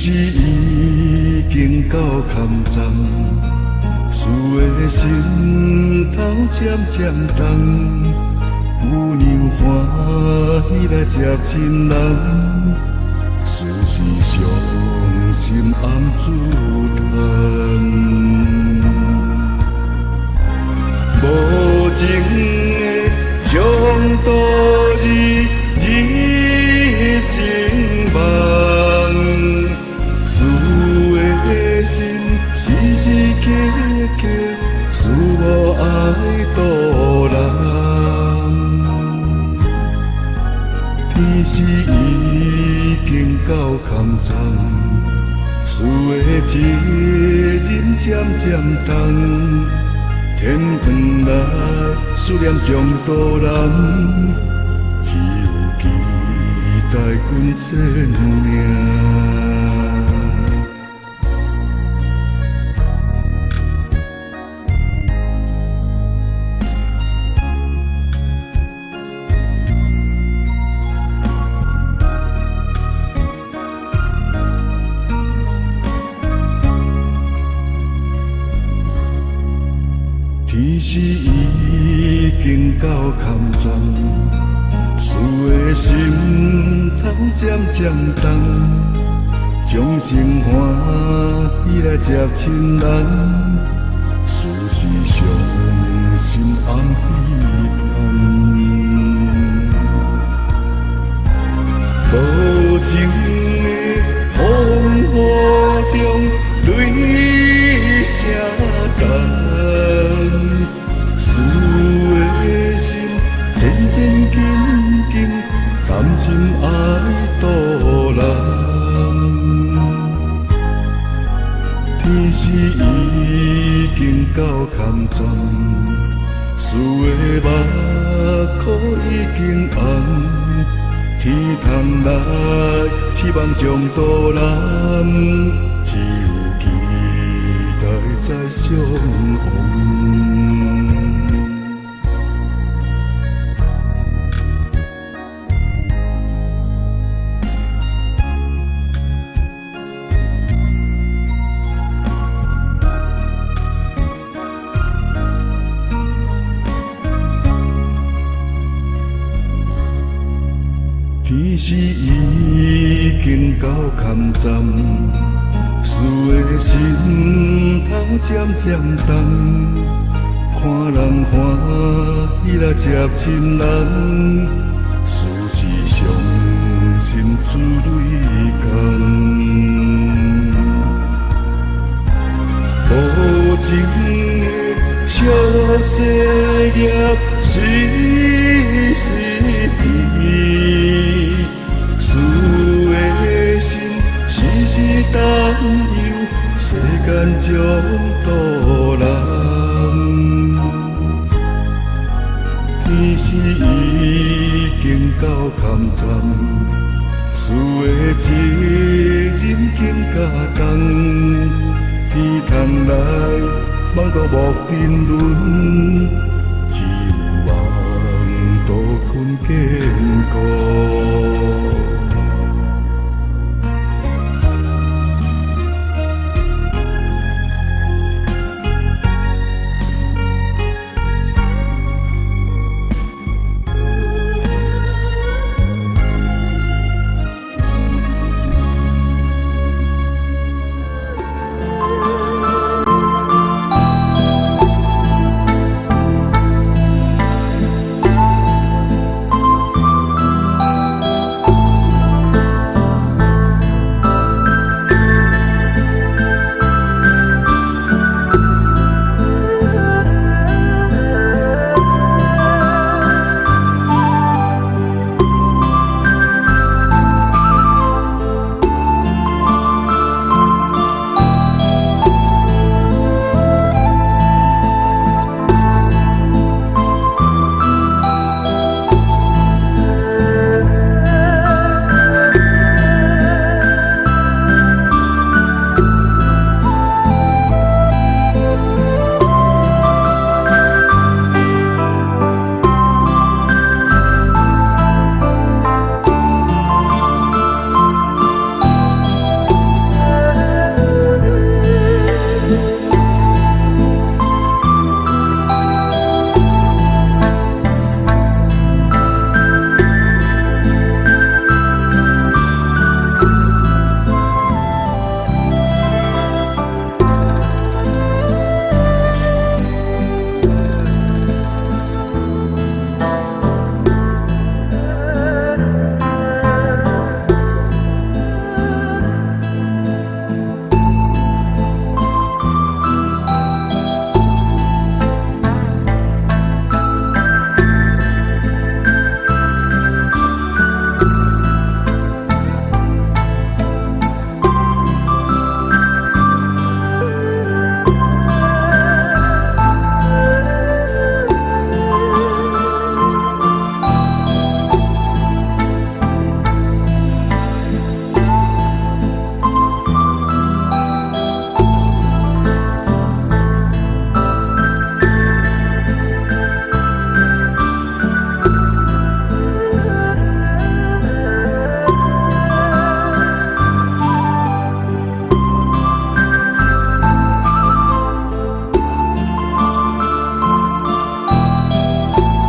实已经到坎站，思的心头渐渐重，有娘欢喜来接亲人，事实伤心暗自叹。无情的将度日情梦，思的心时时刻刻思无爱度人。天时已经到坎站，思的责任渐渐重。天远来，思念将渡人，只有期待君生命。天时已经到坎站，思的心头渐渐重，将心欢喜来接亲人，事实伤心暗悲叹。无情的风雨中，泪声干。思的心渐渐紧紧，甘心爱度人。天时已经到坎站，思的目眶已经红。天窗来，期望将渡人，只有期待再相逢。天时已经到坎站，思的心头渐渐重。看人欢喜来接亲人，事实伤心珠泪干。无情的小细叶时时甜。思的心时时担忧，世间将渡人。天时已经到坎站，思的责任更加重。天窗来，梦到无边轮，只有望渡困坚固。